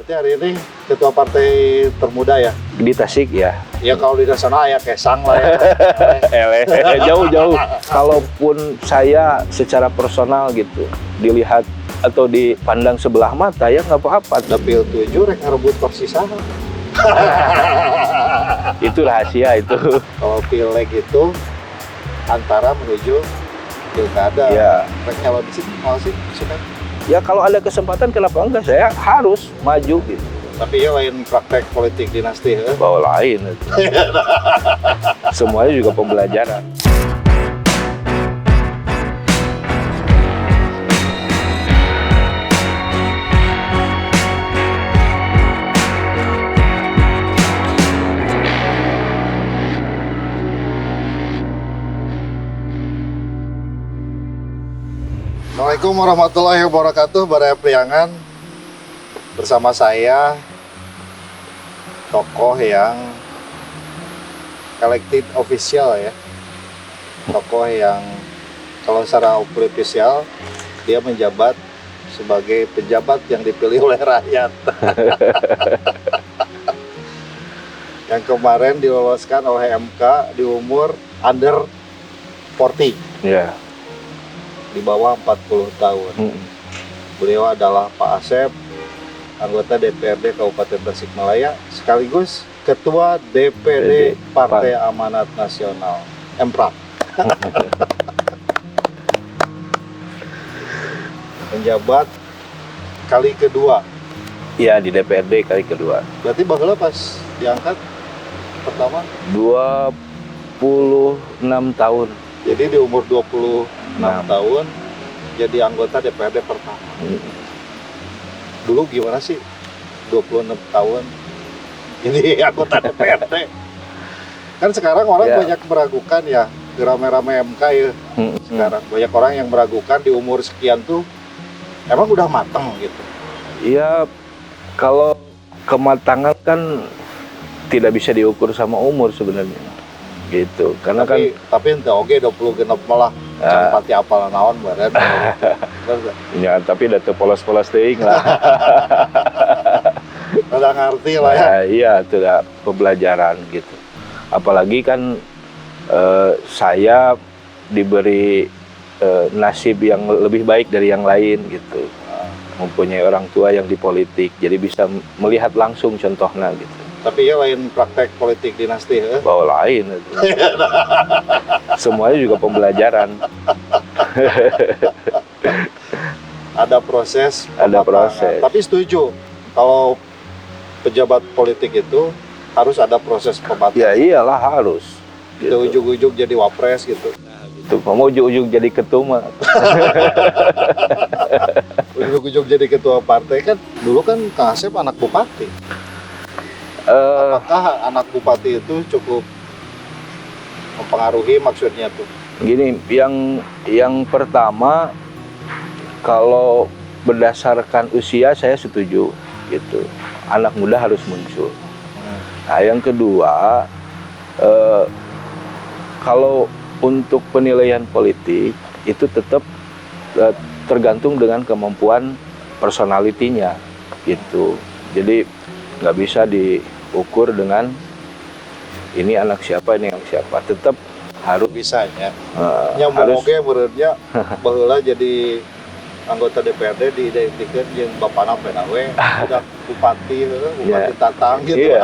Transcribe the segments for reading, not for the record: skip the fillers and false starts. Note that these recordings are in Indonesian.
Berarti hari ini ketua partai termuda ya? Di Tasik ya. Ya kalau di sana ya kesang lah ya. Jauh-jauh. Kalaupun saya secara personal gitu dilihat atau dipandang sebelah mata ya nggak apa-apa. Dapil 7 rek ngerebut kursi sana. Itu rahasia itu. Kalau pileg itu antara menuju pilkada. Ya. Rek nyalon di sini mau sih suka. Ya kalau ada kesempatan kenapa enggak, saya harus maju gitu. Tapi ya lain praktek politik dinasti ya. Bawa lain itu. Semuanya juga pembelajaran. Assalamualaikum warahmatullahi wabarakatuh. Baraya Priangan bersama saya, tokoh yang elected official ya, tokoh yang kalau secara official dia menjabat sebagai pejabat yang dipilih oleh rakyat. Yang kemarin diloloskan oleh MK di umur under 40. Ya. Di bawah 40 tahun. Beliau adalah Pak Asep, anggota DPRD Kabupaten Tasikmalaya, sekaligus Ketua DPD Partai Amanat Nasional, MPRAP. Menjabat kali kedua. Iya, di DPRD kali kedua. Berarti bageula pas diangkat pertama? 26 tahun. Jadi di umur 26 tahun jadi anggota DPRD pertama. Dulu gimana sih 26 tahun jadi anggota DPRD? Kan sekarang orang banyak meragukan ya, rame-rame MK ya. Sekarang banyak orang yang meragukan di umur sekian tuh emang udah mateng gitu. Iya, kalau kematangan kan tidak bisa diukur sama umur sebenarnya. Gitu, karena tapi ente oke 20 genep malah pati apal naon badan. Ya, tapi udah polos-polos teuing lah. Udah ngerti lah ya. Iya, itu udah pembelajaran gitu. Apalagi kan saya diberi nasib yang lebih baik dari yang lain gitu. Mempunyai orang tua yang di politik, jadi bisa melihat langsung contohnya gitu. Tapi ya lain praktek politik dinasti ya. Bawa lain itu. Semuanya juga pembelajaran. Ada proses. Ada proses. Tapi setuju kalau pejabat politik itu harus ada proses pematangan. Ya iyalah harus. Gitu. Ujug-ujug jadi wapres gitu. Itu mau ujug-ujug jadi ketua. Ujug-ujug jadi ketua partai kan dulu kan Kang Asep anak bupati. Apakah anak bupati itu cukup mempengaruhi maksudnya tuh? Gini, yang pertama kalau berdasarkan usia saya setuju gitu. Anak muda harus muncul. Nah, yang kedua kalau untuk penilaian politik itu tetap tergantung dengan kemampuan personalitinya gitu. Jadi nggak bisa diukur dengan ini anak siapa, ini anak siapa. Tetap harus bisanya. Nyambung oke menurutnya baheula jadi anggota DPRD diidentikan jeung bapana penawe udah bupati Tatang gitu.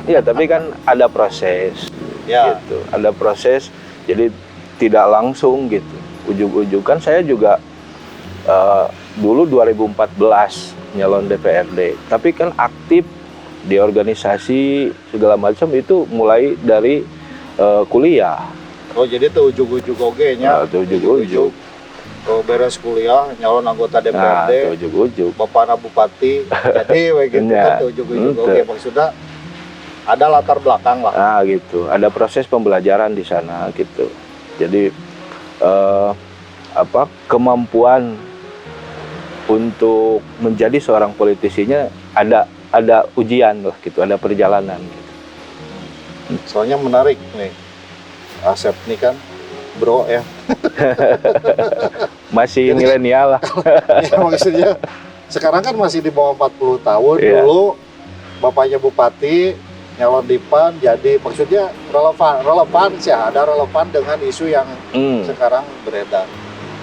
Iya, tapi kan ada proses. Gitu. Ada proses. Jadi tidak langsung gitu. Ujug-ujug kan saya juga dulu 2014 nyalon DPRD, tapi kan aktif di organisasi segala macam itu mulai dari kuliah. Oh jadi tuh ujug-ujug oge nya. Ujug-ujug. Kalau beres kuliah nyalon anggota DPRD. Ujug-ujug. Bapakna bupati. Jadi begitu kan ujug-ujug oge maksudnya ada latar belakang lah. Nah gitu, ada proses pembelajaran di sana gitu. Jadi kemampuan untuk menjadi seorang politisinya ada ujian lah gitu, ada perjalanan gitu. Soalnya menarik nih, Asep nih kan bro ya. Masih milenial lah. Ya, maksudnya sekarang kan masih di bawah 40 tahun. Iya. Dulu bapaknya bupati nyalon di PAN, jadi maksudnya relevan sih, ada relevan dengan isu yang sekarang beredar.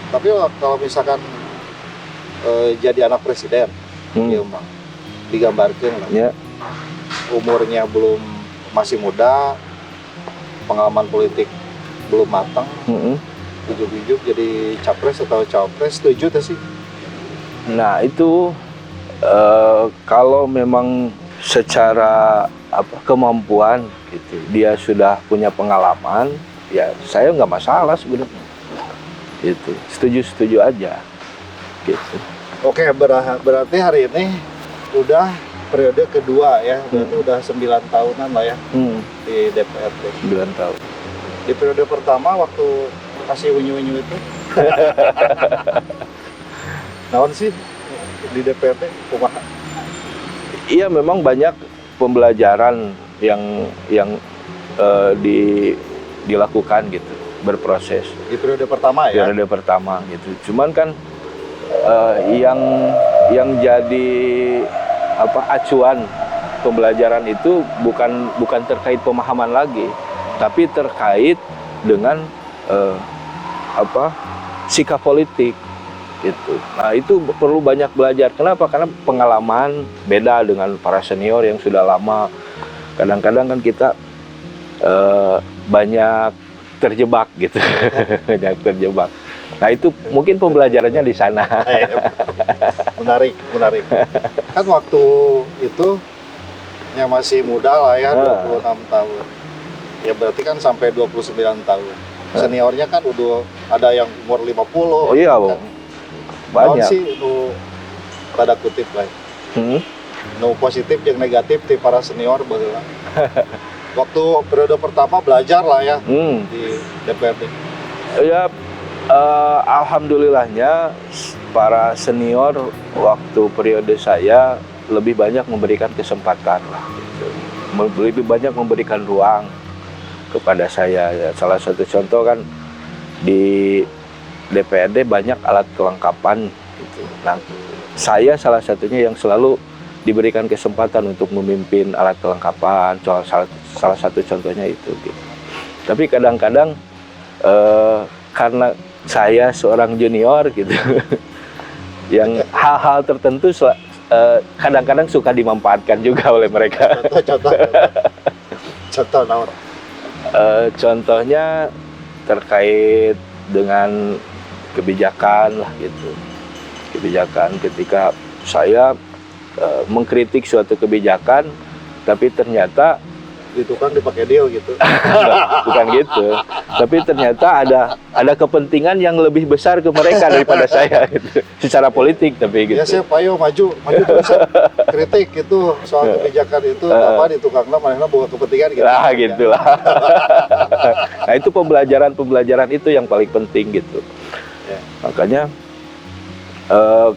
Tapi kalau misalkan jadi anak presiden, ya Bang, digambarkan lah. Ya. Umurnya masih muda, pengalaman politik belum matang, ujuk-ujuk jadi capres atau cawapres, setuju tuh sih? Nah itu kalau memang secara kemampuan gitu, dia sudah punya pengalaman, ya saya nggak masalah sebenarnya. Gitu, setuju aja. Gitu. Oke, berarti hari ini udah periode kedua ya, berarti udah 9 tahunan lah ya di DPRD. 9 tahun. Di periode pertama waktu kasih unyu-unyu itu, naon sih di DPRD? Kumaha? Iya, memang banyak pembelajaran yang dilakukan gitu, berproses. Di periode pertama ya? Periode pertama gitu. Cuman kan yang jadi acuan pembelajaran itu bukan terkait pemahaman lagi, tapi terkait dengan sikap politik gitu. Nah itu perlu banyak belajar. Kenapa? Karena pengalaman beda dengan para senior yang sudah lama. Kadang-kadang kan kita banyak terjebak gitu, banyak terjebak. Nah itu mungkin pembelajarannya di sana. Menarik. Kan waktu itu ya masih muda lah ya, 26 tahun. Ya berarti kan sampai 29 tahun. Seniornya kan udah ada yang umur 50. Oh iya, kan. Banyak. Sih tanda kutip lah. No positif yang negatif di para senior baheula. Waktu periode pertama belajar lah ya di DPRD. Ya alhamdulillahnya para senior waktu periode saya lebih banyak memberikan kesempatan lah, gitu. Lebih banyak memberikan ruang kepada saya. Ya, salah satu contoh kan di DPRD banyak alat kelengkapan gitu. Nah, saya salah satunya yang selalu diberikan kesempatan untuk memimpin alat kelengkapan. Salah satu contohnya itu gitu. Tapi kadang-kadang karena saya seorang junior gitu, yang hal-hal tertentu kadang-kadang suka dimanfaatkan juga oleh mereka. Contoh naon? Contohnya terkait dengan kebijakan lah gitu. Kebijakan ketika saya mengkritik suatu kebijakan, tapi ternyata itu kan dipakai deal gitu. Bukan gitu. Tapi ternyata ada kepentingan yang lebih besar ke mereka daripada saya gitu. Secara politik tapi gitu. Ya siap, ayo maju terus. Kritik itu soal kebijakan itu apa di tukangna manehna boga kepentingan gitu. Lah gitulah. Nah, itu pembelajaran itu yang paling penting gitu. Ya. Makanya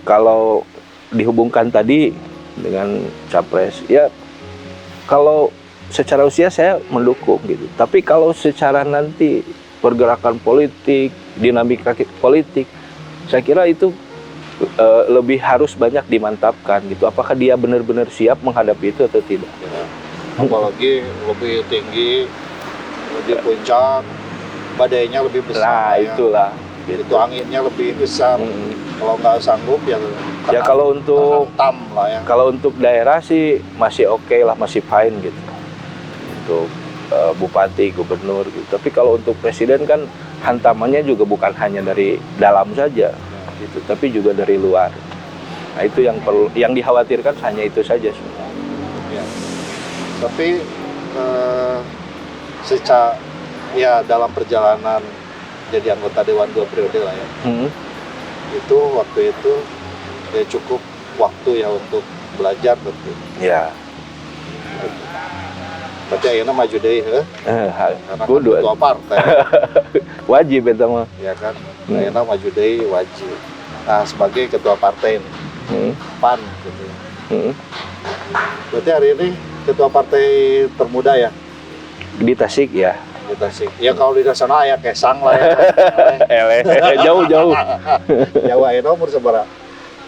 kalau dihubungkan tadi dengan capres, ya kalau secara usia saya mendukung gitu. Tapi kalau secara nanti pergerakan politik, dinamika politik, saya kira itu lebih harus banyak dimantapkan gitu. Apakah dia benar-benar siap menghadapi itu atau tidak? Ya. Apalagi lebih tinggi, di puncak, badainya lebih besar. Nah, itulah. Gitu. Itu anginnya lebih besar. Kalau nggak sanggup ya. Ya kalau untuk lah ya. Kalau untuk daerah sih masih oke lah, masih fine gitu. Untuk bupati, gubernur gitu. Tapi kalau untuk presiden kan hantamannya juga bukan hanya dari dalam saja, gitu, tapi juga dari luar. Nah itu yang dikhawatirkan hanya itu saja. Ya. Tapi secara ya dalam perjalanan jadi anggota Dewan 2 periode lah ya, itu waktu itu ya cukup waktu ya untuk belajar tentu. Ya. Berarti akhirnya maju deh, karena kan ketua partai. Wajib itu mah. Ya kan, akhirnya maju deh wajib. Nah sebagai ketua partai PAN gitu. Berarti hari ini ketua partai termuda ya? Di Tasik ya. Di Tasik. Ya kalau di sana ya kesang lah ya. Jauh. Jawa ayeuna umur sabaraha?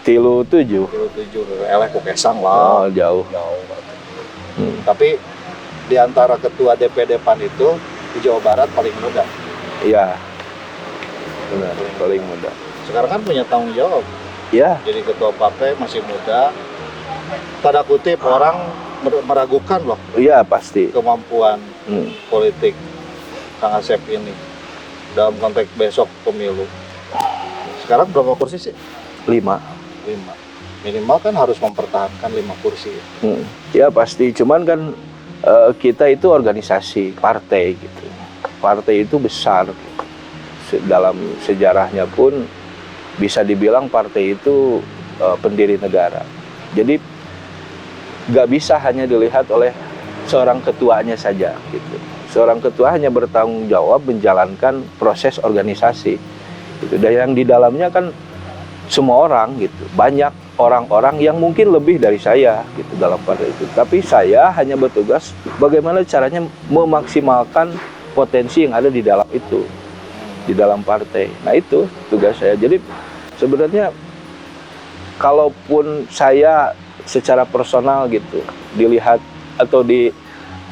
37. 37, eleh ku kesang lah. Oh, jauh. Jauh banget. Tapi di antara ketua DPD PAN itu di Jawa Barat paling muda. Iya. Benar, paling muda. Sekarang kan punya tanggung jawab. Iya. Jadi ketua partai masih muda. Tanda kutip orang meragukan loh Iya, pasti. kemampuan politik Kang Asep ini dalam konteks besok pemilu. Sekarang berapa kursi sih? 5. 5. Minimal kan harus mempertahankan 5 kursi. Ya pasti, cuman kan kita itu organisasi partai gitu. Partai itu besar gitu. Dalam sejarahnya pun bisa dibilang partai itu pendiri negara. Jadi nggak bisa hanya dilihat oleh seorang ketuanya saja gitu. Seorang ketua hanya bertanggung jawab menjalankan proses organisasi gitu. Dan yang di dalamnya kan semua orang gitu, banyak orang-orang yang mungkin lebih dari saya gitu dalam partai itu. Tapi saya hanya bertugas bagaimana caranya memaksimalkan potensi yang ada di dalam itu, di dalam partai. Nah itu tugas saya. Jadi sebenarnya kalaupun saya secara personal gitu dilihat atau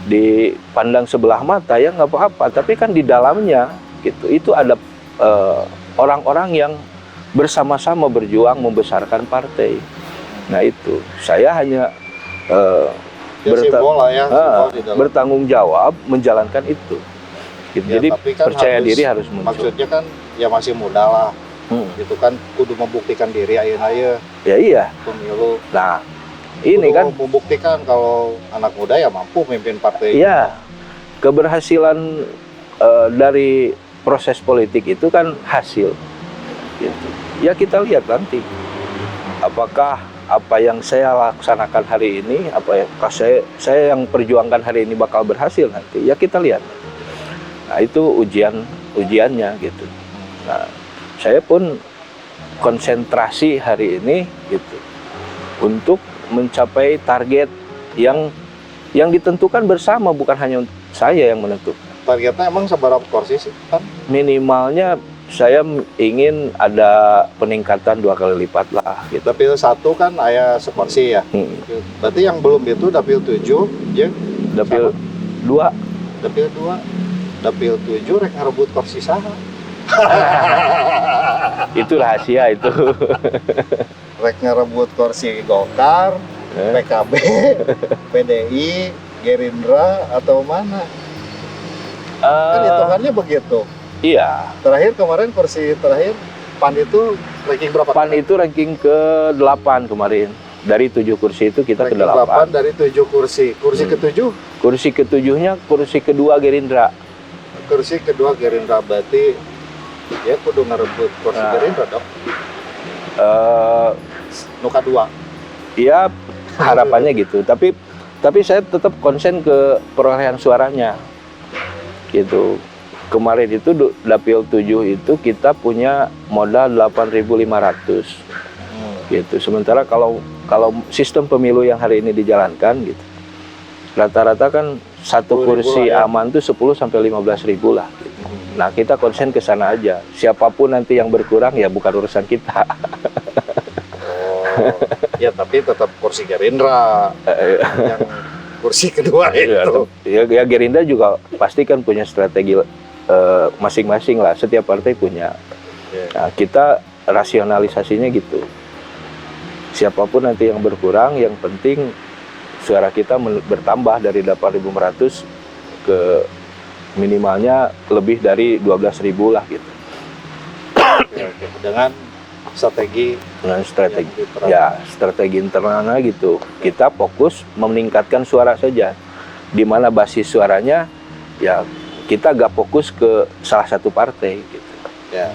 dipandang sebelah mata ya nggak apa-apa. Tapi kan di dalamnya gitu itu ada orang-orang yang bersama-sama berjuang membesarkan partai. Nah itu, saya hanya Simbol lah ya, simbol di dalam. bertanggung jawab menjalankan itu. Gitu. Ya, Jadi tapi kan percaya diri harus muncul. Maksudnya kan ya masih muda lah, gitu kan kudu membuktikan diri ayeuna Ya iya. pemilu. Nah ini Kudu kan membuktikan kalau anak muda ya mampu memimpin partai. iya, keberhasilan dari proses politik itu kan hasil. Gitu. Ya kita lihat nanti apakah apa yang saya laksanakan hari ini, apakah saya yang perjuangkan hari ini bakal berhasil nanti. Ya kita lihat. Nah itu ujiannya gitu. Nah saya pun konsentrasi hari ini gitu untuk mencapai target yang ditentukan bersama, bukan hanya saya yang menentukan. Targetnya emang seberapa kursi sih kan? Minimalnya saya ingin ada peningkatan 2 kali lipat lah gitu. Dapil 1 kan aya sekursi ya. Berarti yang belum itu dapil 7 jeung Dapil 2. dapil 2. Dapil 7 rek ngarebut kursi saha? Itu rahasia itu. Rek ngarebut kursi Golkar, PKB, PDI, Gerindra atau mana? Kan hitungannya begitu. Iya. Terakhir kemarin kursi terakhir PAN itu ranking berapa? PAN itu ranking ke-8 kemarin. Dari 7 kursi itu kita ranking ke-8. 8 dari 7 kursi. Kursi ke-7? Kursi ke-7-nya kursi kedua Gerindra. Kursi kedua Gerindra, berarti ya kudu ngarebut kursi Gerindra dong. Nuka 2. Iya, harapannya gitu. Tapi saya tetap konsen ke perolehan suaranya. Gitu. Kemarin itu dapil 7 itu kita punya modal 8.500 gitu. Sementara kalau sistem pemilu yang hari ini dijalankan gitu, rata-rata kan satu kursi aman tuh 10 sampai 15.000 lah gitu. Nah kita konsen ke sana aja. Siapapun nanti yang berkurang ya bukan urusan kita. Ya tapi tetap kursi Gerindra yang kursi kedua itu. Ya Gerindra juga pasti kan punya strategi masing-masing lah, setiap partai punya. Nah, kita rasionalisasinya gitu. Siapapun nanti yang berkurang, yang penting suara kita bertambah dari 8.500 ke minimalnya lebih dari 12.000 lah gitu. Oke. Dengan strategi ya strategi internalnya gitu. Kita fokus meningkatkan suara saja. Di mana basis suaranya ya kita gak fokus ke salah satu partai gitu. Ya.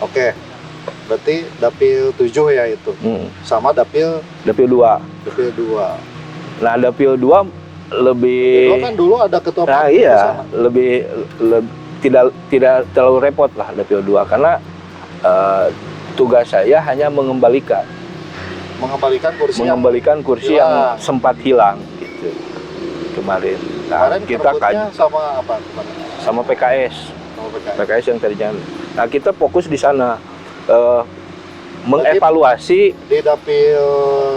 Oke. Berarti dapil 7 ya itu. Sama dapil 2. Dapil 2. Nah, dapil 2 lebih kan dulu ada ketua nah, iya, lebih tidak terlalu repot lah dapil 2 karena tugas saya hanya mengembalikan kursi yang sempat hilang gitu kemarin. Nah, kita sama apa? Sama PKS. PKS yang terjadi. Nah, kita fokus di sana. mengevaluasi di Dapil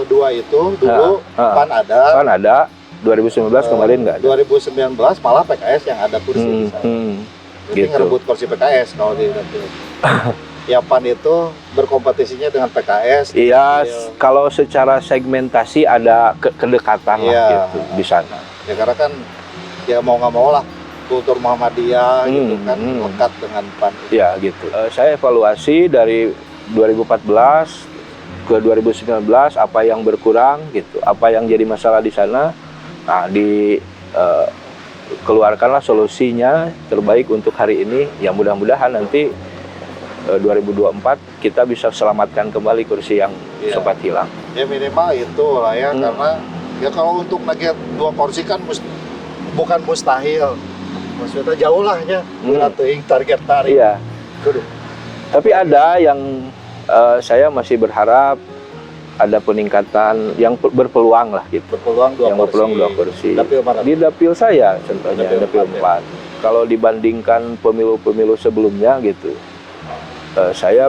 2 itu dulu PAN ada. 2019 kemarin nggak ada. 2019 malah PKS yang ada kursi di sana. Jadi Gitu. ngerebut kursi PKS kalau di Dapil. Ya PAN itu berkompetisinya dengan PKS. Iya, kalau secara segmentasi ada kedekatan lah gitu di sana. Ya karena kan ya mau nggak mau lah kultur Muhammadiyah gitu kan lekat dengan PAN. Ya gitu. Saya evaluasi dari 2014 ke 2019 apa yang berkurang gitu, apa yang jadi masalah di sana. Nah, keluarkanlah solusinya terbaik untuk hari ini. Ya mudah-mudahan nanti 2024 kita bisa selamatkan kembali kursi yang sempat hilang. Ya minimal itu lah ya, karena ya kalau untuk nugget 2 kursi kan bukan mustahil. Maksudnya jauh lah ya, target tarik. Iya. Tapi ada yang saya masih berharap ada peningkatan yang berpeluang lah gitu. Berpeluang 2 kursi. Dapil mana? Di dapil saya contohnya, dapil 4. Ya. Kalau dibandingkan pemilu-pemilu sebelumnya gitu, saya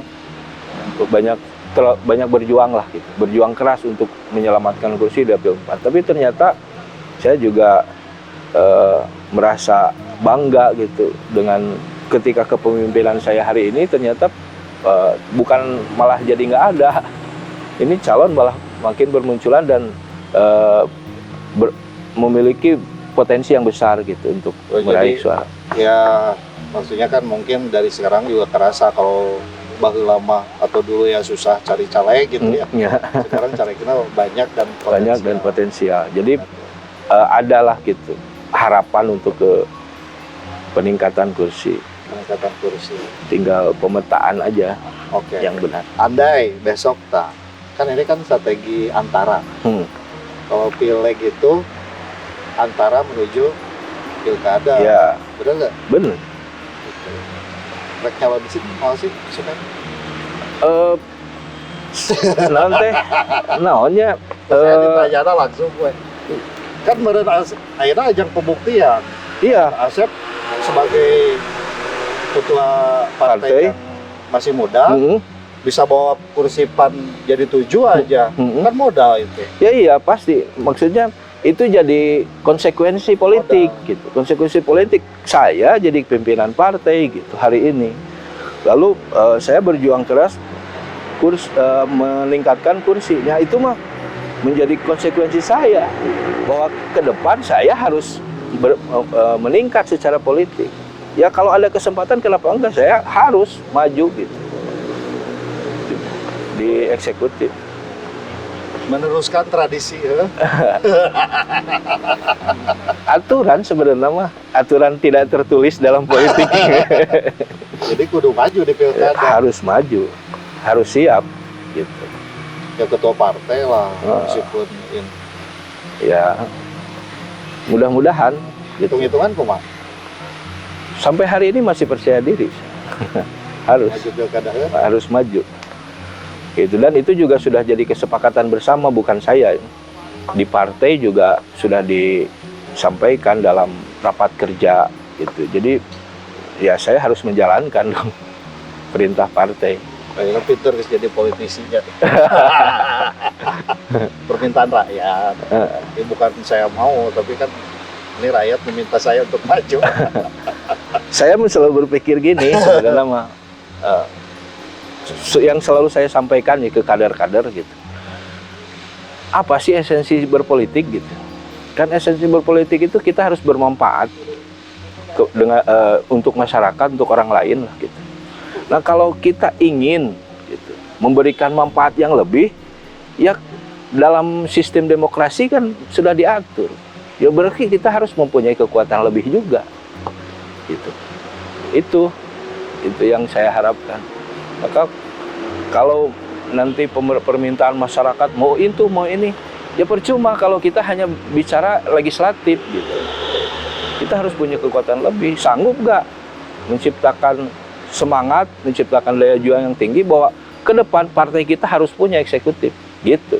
banyak berjuang lah gitu. Berjuang keras untuk menyelamatkan kursi dapil 4. Tapi ternyata saya juga merasa bangga gitu dengan ketika kepemimpinan saya hari ini ternyata bukan malah jadi nggak ada. Ini calon malah makin bermunculan dan memiliki potensi yang besar gitu untuk meraih suara. Ya maksudnya kan mungkin dari sekarang juga terasa kalau lama atau dulu ya susah cari caleg gitu ya. Sekarang calegnya banyak dan potensial. Jadi adalah gitu harapan untuk ke peningkatan kursi. Tinggal pemetaan aja yang benar. Andai besok kan ini kan strategi antara. Kalau pileg itu antara menuju pilkada. Ya. Benar nggak? Benar. Rek calon di sini mau sih suka? Nanti, naonnya? Saya ditanya langsung gue. Kan meren akhirnya ajang pembuktian. Iya. Asep sebagai ketua partai yang masih muda. Bisa bawa kursi PAN jadi 7 aja, kan modal itu. Ya iya pasti, maksudnya itu jadi konsekuensi politik gitu. Konsekuensi politik saya jadi pimpinan partai gitu hari ini. Lalu saya berjuang keras meningkatkan kursinya, itu mah menjadi konsekuensi saya bahwa ke depan saya harus meningkat secara politik. Ya kalau ada kesempatan kenapa enggak, saya harus maju gitu di eksekutif, meneruskan tradisi aturan sebenarnya mah aturan tidak tertulis dalam politik. Jadi kudu maju di pilkada, harus maju, harus siap gitu ya, ketua partai lah meskipun ya mudah-mudahan gitu. Hitung-hitungan kumaha sampai hari ini masih percaya diri. Harus maju pilkada, harus maju gitu. Dan itu juga sudah jadi kesepakatan bersama, bukan saya. Di partai juga sudah disampaikan dalam rapat kerja gitu. Jadi ya saya harus menjalankan dong perintah partai. Kayaknya pinter jadi politisinya. Permintaan rakyat. Ini bukan saya mau, tapi kan ini rakyat meminta saya untuk maju. Saya selalu berpikir gini sebenarnya mah. Yang selalu saya sampaikan ya ke kader-kader gitu. Apa sih esensi berpolitik gitu? Kan esensi berpolitik itu kita harus bermanfaat untuk masyarakat, untuk orang lain lah gitu. Nah kalau kita ingin gitu, memberikan manfaat yang lebih, ya dalam sistem demokrasi kan sudah diatur. Ya berarti kita harus mempunyai kekuatan lebih juga. Gitu. Itu yang saya harapkan. Maka kalau nanti permintaan masyarakat mau itu mau ini, ya percuma kalau kita hanya bicara legislatif gitu. Kita harus punya kekuatan lebih. Sanggup nggak menciptakan semangat, menciptakan daya juang yang tinggi bahwa ke depan partai kita harus punya eksekutif gitu.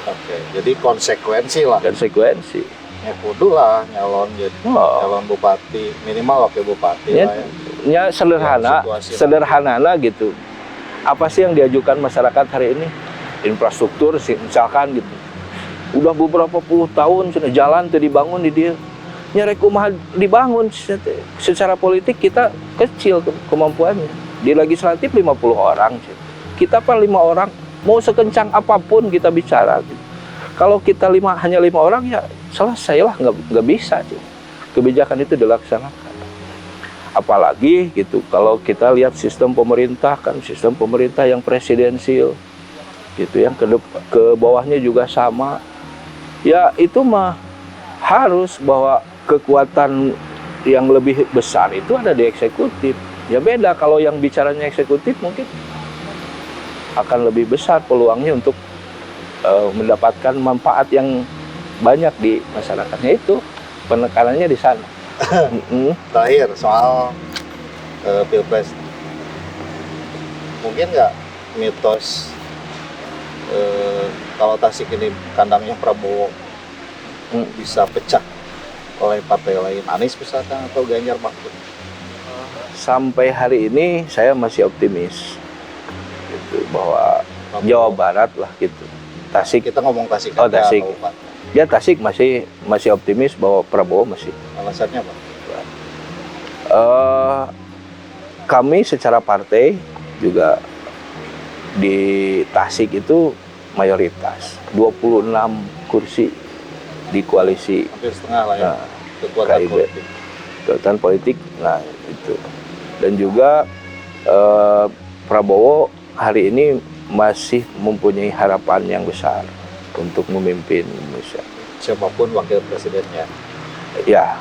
Oke, jadi konsekuensi lah. Konsekuensi. Ya kudu lah nyalon jadi calon bupati, minimal wakil bupati Ya, lah ya. Ya sederhana gitu. Apa sih yang diajukan masyarakat hari ini? Infrastruktur sih, misalkan gitu. Udah beberapa puluh tahun sudah jalan tuh dibangun di dia. Nyerek kumaha dibangun secara politik kita kecil kemampuannya. Di legislatif 50 orang. Kita kan 5 orang, mau sekencang apapun kita bicara. Gitu. Kalau kita hanya 5 orang ya selesai lah, nggak bisa. Gitu. Kebijakan itu dilaksanakan. Apalagi gitu kalau kita lihat sistem pemerintah kan sistem pemerintah yang presidensil gitu, yang ke bawahnya juga sama. Ya itu mah harus bahwa kekuatan yang lebih besar itu ada di eksekutif. Ya beda kalau yang bicaranya eksekutif mungkin akan lebih besar peluangnya untuk mendapatkan manfaat yang banyak di masyarakatnya, itu penekanannya di sana. Terakhir soal Pilpres, mungkin nggak mitos kalau Tasik ini kandangnya Prabowo bisa pecah oleh partai lain, Anies misalkan atau Ganjar Mahfud? Sampai hari ini saya masih optimis gitu, bahwa Prabowo. Jawa Barat lah gitu. Tasik, Kita ngomong Tasik Oh, aja, Tasik. Pak. ya Tasik masih optimis bahwa Prabowo masih. Alasannya apa? Kami secara partai juga di Tasik itu mayoritas 26 kursi di koalisi Hampir setengah lah ya, Nah, kekuatan KIB. politik. kekuatan politik. Nah itu, dan juga Prabowo hari ini masih mempunyai harapan yang besar untuk memimpin Indonesia. Siapapun wakil presidennya. Ya,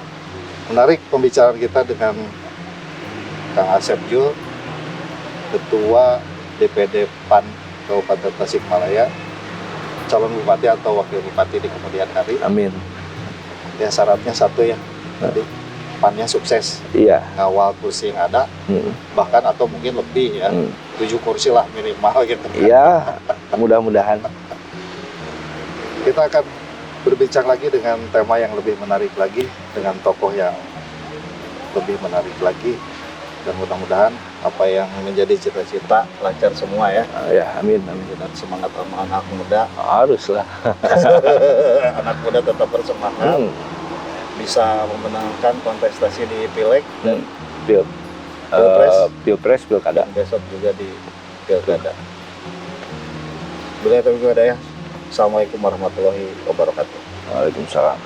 Menarik pembicaraan kita dengan Kang Asep Jul, Ketua DPD PAN Kabupaten Tasikmalaya, calon bupati atau wakil bupati di kemudian hari. amin. Ya syaratnya satu ya, tadi PAN-nya sukses, Iya. ngawal kursi yang ada, bahkan atau mungkin lebih ya, 7 kursi lah minimal gitu. Iya, mudah-mudahan. Kita akan berbincang lagi dengan tema yang lebih menarik lagi, dengan tokoh yang lebih menarik lagi, dan mudah-mudahan apa yang menjadi cita-cita lancar semua ya. Ya, amin, amin. Dan semangat sama anak muda, Haruslah. anak muda tetap bersemangat, bisa memenangkan kontestasi di Pileg dan Pilpres, Pilkada. besok juga di Pilkada. Bila itu ada ya. Assalamualaikum warahmatullahi wabarakatuh. Waalaikumsalam.